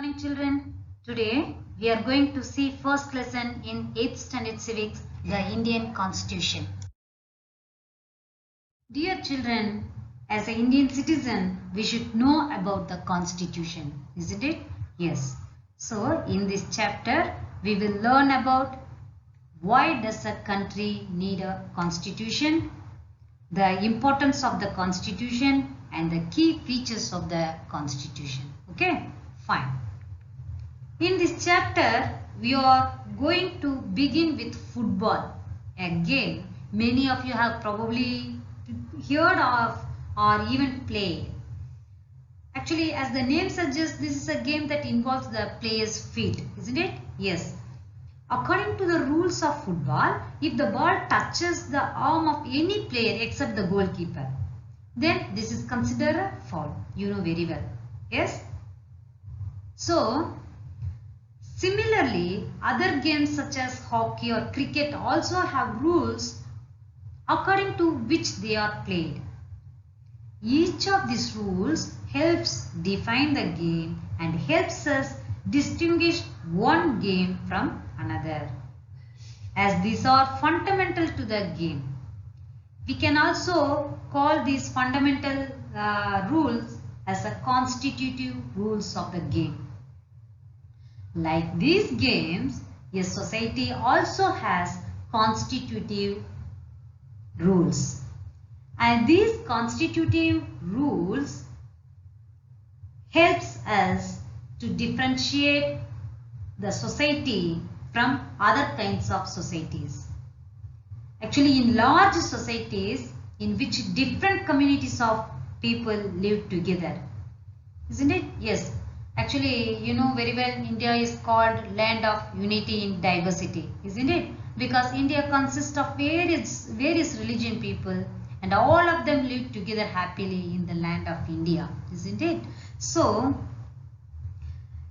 morning children. Today we are going to see first lesson in 8th standard civics, the Indian Constitution. Dear children, as an Indian citizen, we should know about the Constitution, isn't it? Yes. So in this chapter we will learn about why does a country need a constitution, the importance of the Constitution and the key features of the Constitution. Okay, fine. In this chapter, we are going to begin with football. Again, many of you have probably heard of or even played. Actually, as the name suggests, this is a game that involves the player's feet, isn't it? Yes. According to the rules of football, if the ball touches the arm of any player except the goalkeeper, then this is considered a foul. You know very well. Yes? So, similarly, other games such as hockey or cricket also have rules according to which they are played. Each of these rules helps define the game and helps us distinguish one game from another, as these are fundamental to the game. We can also call these fundamental rules as a constitutive rules of the game. Like these games, a society also has constitutive rules. And these constitutive rules helps us to differentiate the society from other kinds of societies. Actually, in large societies in which different communities of people live together, isn't it? Yes. Actually, you know very well, India is called land of unity in diversity, isn't it? Because India consists of various religion people and all of them live together happily in the land of India, isn't it? So,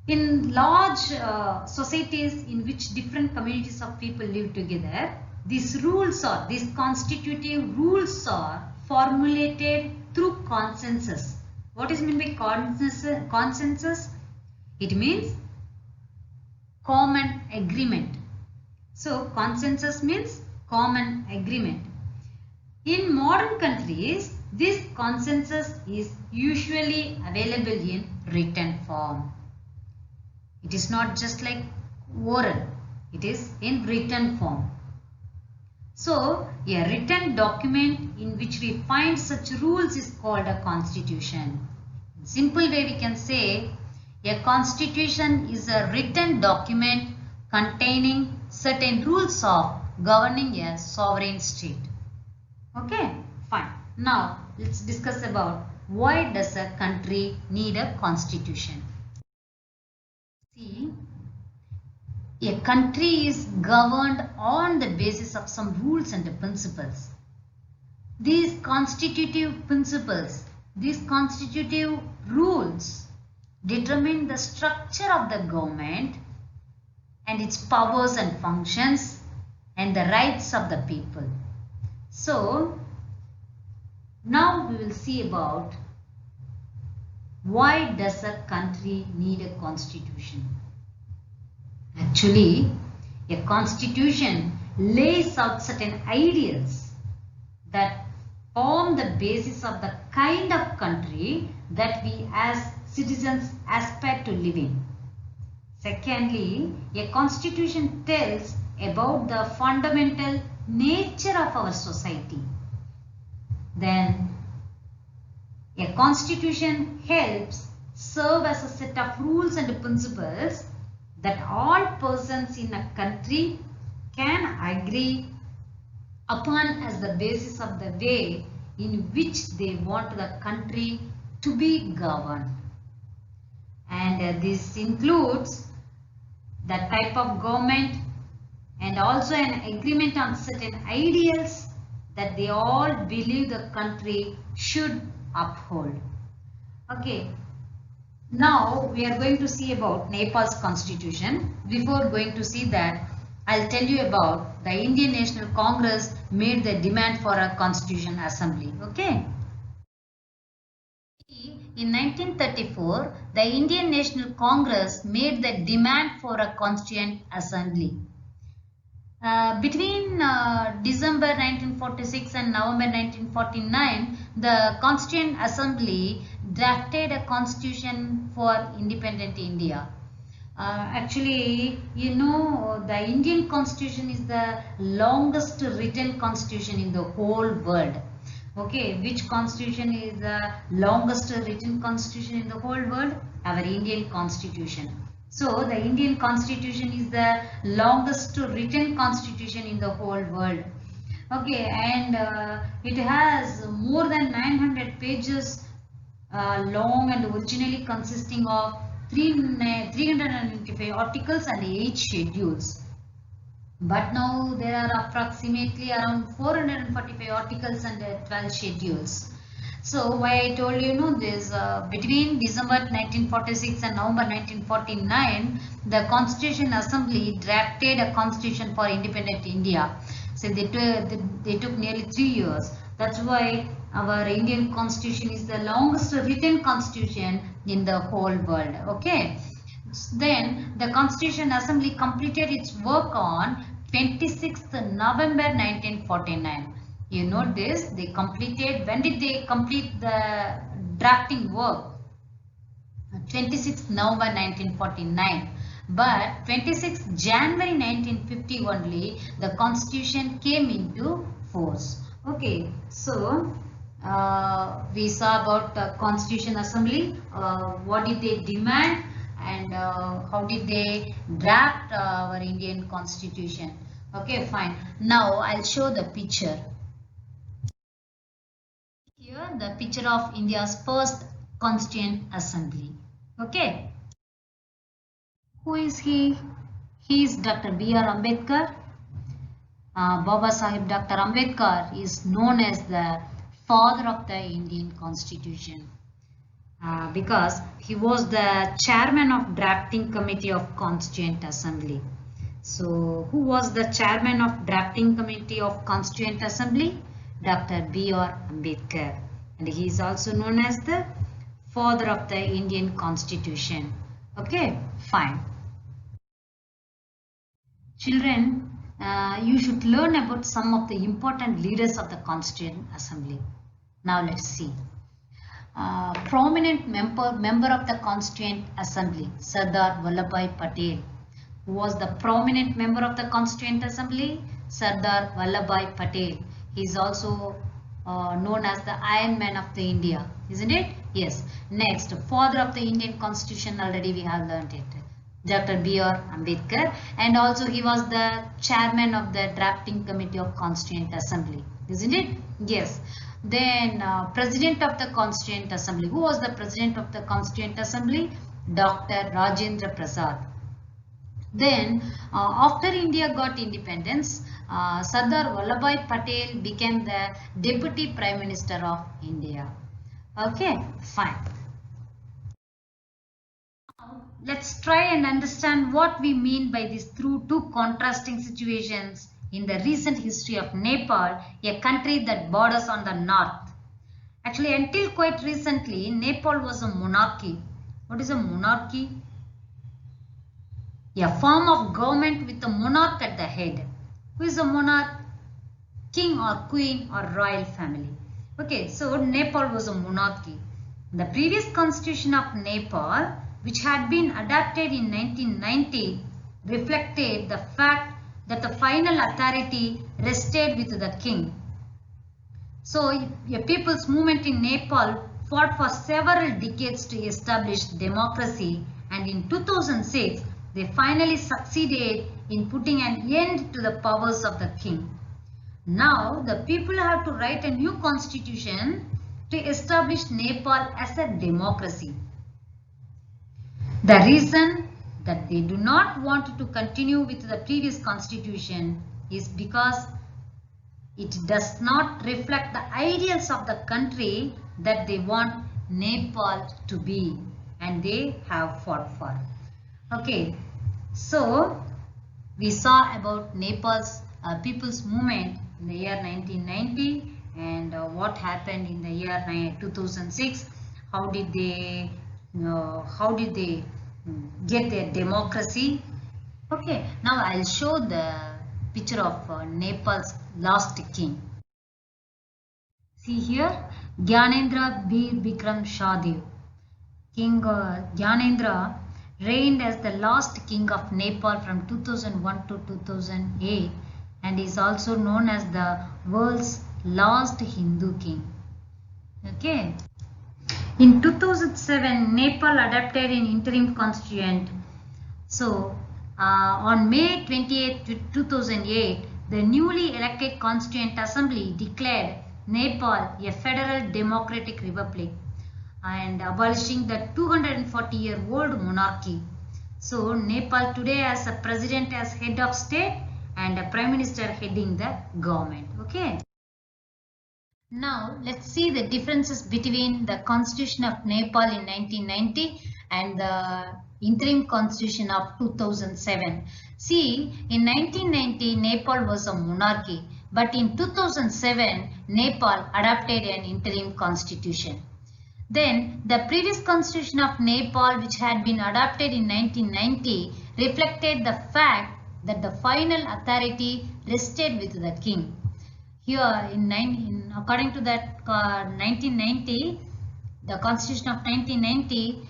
in large societies in which different communities of people live together, these constitutive rules are formulated through consensus. What is meant by consensus? It means common agreement. So, consensus means common agreement. In modern countries, this consensus is usually available in written form. It is not just like oral, it is in written form. So, a written document in which we find such rules is called a constitution. In simple way we can say, a constitution is a written document containing certain rules of governing a sovereign state. Okay, fine. Now, let's discuss about why does a country need a constitution. See, a country is governed on the basis of some rules and principles. These constitutive principles, these constitutive rules determine the structure of the government and its powers and functions and the rights of the people. So, now we will see about why does a country need a constitution. Actually, a constitution lays out certain ideals that form the basis of the kind of country that we as citizens aspire to live in. Secondly, a constitution tells about the fundamental nature of our society. Then, a constitution helps serve as a set of rules and principles that all persons in a country can agree upon as the basis of the way in which they want the country to be governed. And this includes the type of government and also an agreement on certain ideals that they all believe the country should uphold. Okay, now we are going to see about Nepal's constitution. Before going to see that, I'll tell you about the Indian National Congress made the demand for a constitution assembly. Okay. in 1934, the Indian National Congress made the demand for a constituent assembly. Between December 1946 and November 1949, the Constituent Assembly drafted a constitution for independent India. Actually, you know, the Indian constitution is the longest written constitution in the whole world. Okay, which constitution is the longest written constitution in the whole world? Our Indian constitution. So the Indian constitution is the longest written constitution in the whole world. Okay, and it has more than 900 pages long and originally consisting of 395 articles and 8 schedules. But now there are approximately around 445 articles and 12 schedules. So why I told you know this, between December 1946 and November 1949, the Constitution Assembly drafted a constitution for independent India. So they took nearly 3 years. That's why our Indian constitution is the longest written constitution in the whole world. Okay. Then the Constitution Assembly completed its work on 26th November 1949. You know this, they completed, when did they complete the drafting work? 26th November 1949. But 26th January 1950 only the constitution came into force. Okay, so we saw about the Constitution Assembly, what did they demand and how did they draft our Indian constitution. Okay, fine. Now I'll show the picture. Here the picture of India's first Constituent Assembly. Okay. Who is he? He is Dr. B.R. Ambedkar. Baba Sahib Dr. Ambedkar is known as the father of the Indian Constitution because he was the chairman of drafting committee of Constituent Assembly. So who was the chairman of drafting committee of Constituent Assembly? Dr. B.R. Ambedkar, and he is also known as the father of the Indian Constitution. Okay, fine. Children, you should learn about some of the important leaders of the Constituent Assembly. Now let's see. Prominent member of the Constituent Assembly, Sardar Vallabhbhai Patel. Who was the prominent member of the Constituent Assembly? Sardar Vallabhbhai Patel. He is also known as the Iron Man of the India, isn't it? Yes. Next, father of the Indian Constitution, already we have learnt it. Dr. B.R. Ambedkar, and also he was the chairman of the drafting committee of Constituent Assembly, isn't it? Yes. Then president of the Constituent Assembly. Who was the president of the Constituent Assembly? Dr. Rajendra Prasad. Then after India got independence, Sardar Vallabhbhai Patel became the Deputy Prime Minister of India. Okay, fine. Now, let's try and understand what we mean by this through two contrasting situations in the recent history of Nepal, a country that borders on the north. Actually, until quite recently, Nepal was a monarchy. What is a monarchy? A form of government with a monarch at the head. Who is a monarch? King or queen or royal family. Okay, so Nepal was a monarchy. The previous constitution of Nepal, which had been adopted in 1990, reflected the fact that the final authority rested with the king. So a people's movement in Nepal fought for several decades to establish democracy, and in 2006 they finally succeeded in putting an end to the powers of the king. Now the people have to write a new constitution to establish Nepal as a democracy. The reason that they do not want to continue with the previous constitution is because it does not reflect the ideals of the country that they want Nepal to be, and they have fought for. Okay, so we saw about Nepal's people's movement in the year 1990 and what happened in the year 2006, how did they get their democracy. Okay, now I'll show the picture of Nepal's last king. See here, Gyanendra Bir Bikram Shahdev. King Gyanendra reigned as the last king of Nepal from 2001 to 2008 and is also known as the world's last Hindu king. Okay. In 2007, Nepal adopted an interim constitution. So, on May 28, 2008, the newly elected Constituent Assembly declared Nepal a federal democratic republic and abolishing the 240-year-old monarchy. So, Nepal today has a president as head of state and a prime minister heading the government. Okay. Now, let's see the differences between the Constitution of Nepal in 1990 and the interim constitution of 2007. See, in 1990, Nepal was a monarchy, but in 2007, Nepal adopted an interim constitution. Then, the previous constitution of Nepal, which had been adopted in 1990, reflected the fact that the final authority rested with the king. Here, according to that 1990, the constitution of 1990,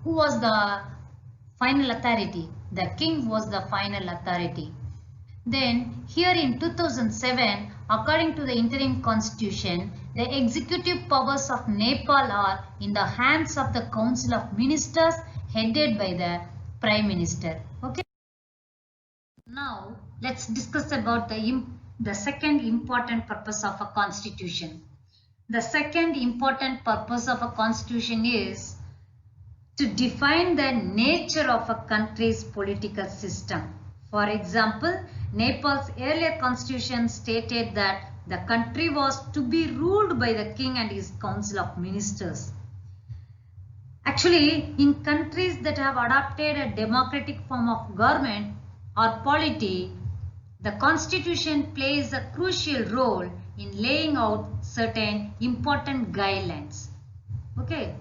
who was the final authority? The king was the final authority. Then here in 2007, according to the interim constitution, the executive powers of Nepal are in the hands of the Council of Ministers headed by the Prime Minister. Okay. Now let's discuss about the second important purpose of a constitution. The second important purpose of a constitution is to define the nature of a country's political system. For example, Nepal's earlier constitution stated that the country was to be ruled by the king and his council of ministers. Actually, in countries that have adopted a democratic form of government or polity, the constitution plays a crucial role in laying out certain important guidelines. Okay.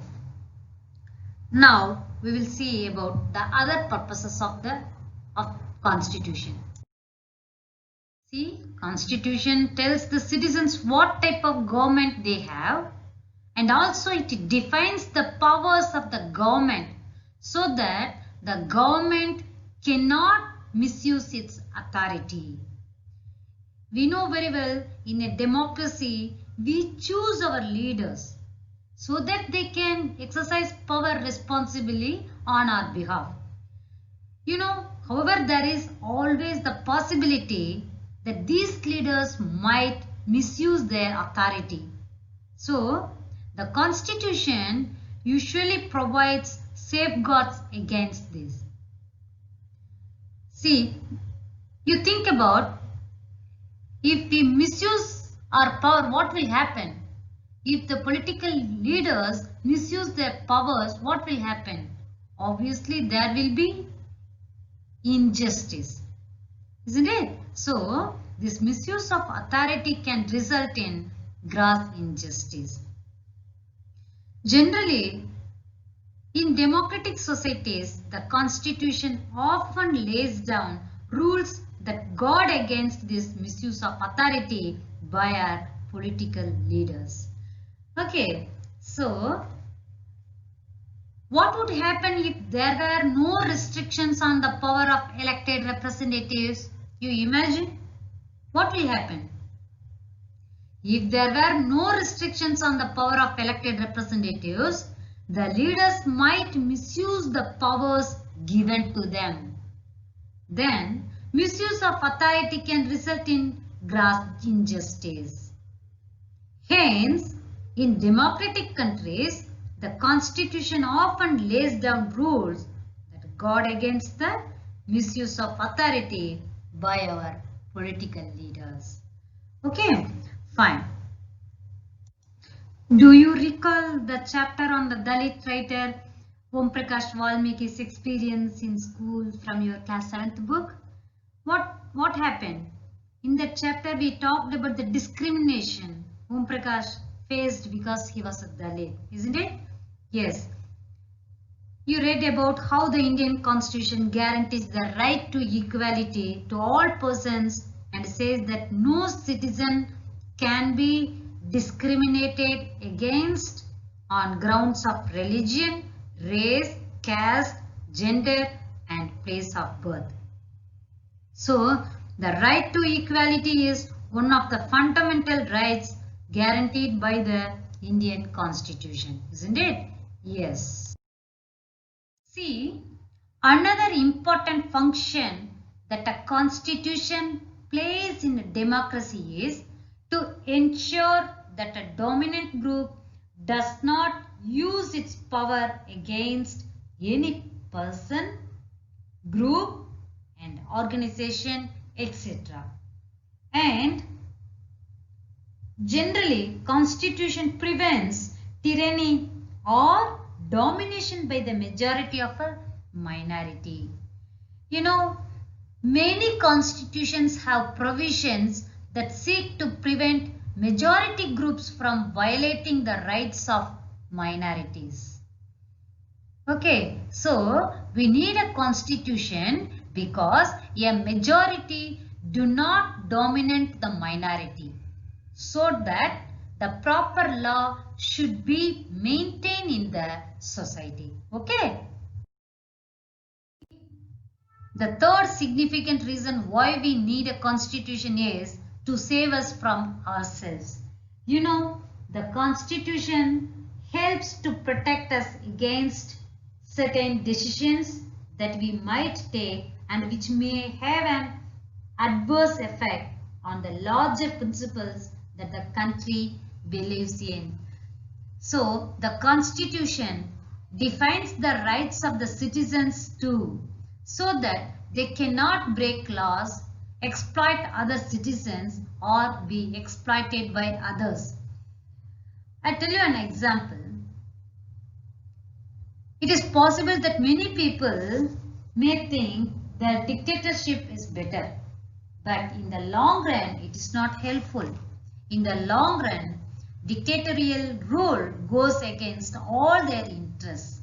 Now we will see about the other purposes of constitution. See, constitution tells the citizens what type of government they have, and also it defines the powers of the government so that the government cannot misuse its authority. We know very well, in a democracy we choose our leaders so that they can exercise power responsibly on our behalf. You know, however, there is always the possibility that these leaders might misuse their authority. So, the constitution usually provides safeguards against this. See, you think about, if we misuse our power, what will happen? If the political leaders misuse their powers, what will happen? Obviously, there will be injustice, isn't it? So, this misuse of authority can result in gross injustice. Generally, in democratic societies, the constitution often lays down rules that guard against this misuse of authority by our political leaders. Okay, so what would happen if there were no restrictions on the power of elected representatives? You imagine what will happen? If there were no restrictions on the power of elected representatives, the leaders might misuse the powers given to them. Then, misuse of authority can result in gross injustice. Hence, in democratic countries, the constitution often lays down rules that guard against the misuse of authority by our political leaders. Okay, fine. Do you recall the chapter on the Dalit writer Om Prakash Valmiki's experience in school from your class 7th book? What happened? In that chapter we talked about the discrimination Om Prakash faced because he was a Dalit, isn't it? Yes. You read about how the Indian Constitution guarantees the right to equality to all persons and says that no citizen can be discriminated against on grounds of religion, race, caste, gender and place of birth. So, the right to equality is one of the fundamental rights guaranteed by the Indian Constitution, isn't it? Yes. See, another important function that a constitution plays in a democracy is to ensure that a dominant group does not use its power against any person, group and organization, etc. And generally, constitution prevents tyranny or domination by the majority of a minority. You know, many constitutions have provisions that seek to prevent majority groups from violating the rights of minorities. Okay, so we need a constitution because a majority do not dominate the minority, so that the proper law should be maintained in the society. Okay. The third significant reason why we need a constitution is to save us from ourselves. You know, the constitution helps to protect us against certain decisions that we might take and which may have an adverse effect on the larger principles that the country believes in. So, the constitution defines the rights of the citizens too, so that they cannot break laws, exploit other citizens or be exploited by others. I tell you an example. It is possible that many people may think that dictatorship is better, but in the long run it is not helpful. In the long run, dictatorial rule goes against all their interests.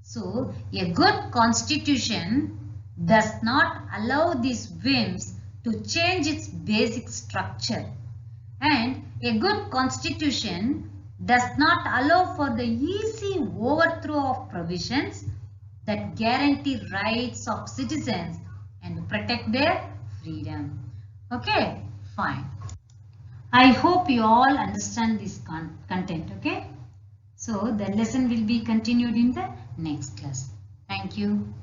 So, a good constitution does not allow these whims to change its basic structure, and a good constitution does not allow for the easy overthrow of provisions that guarantee rights of citizens and protect their freedom. Okay, fine. I hope you all understand this content. Okay, so the lesson will be continued in the next class. Thank you.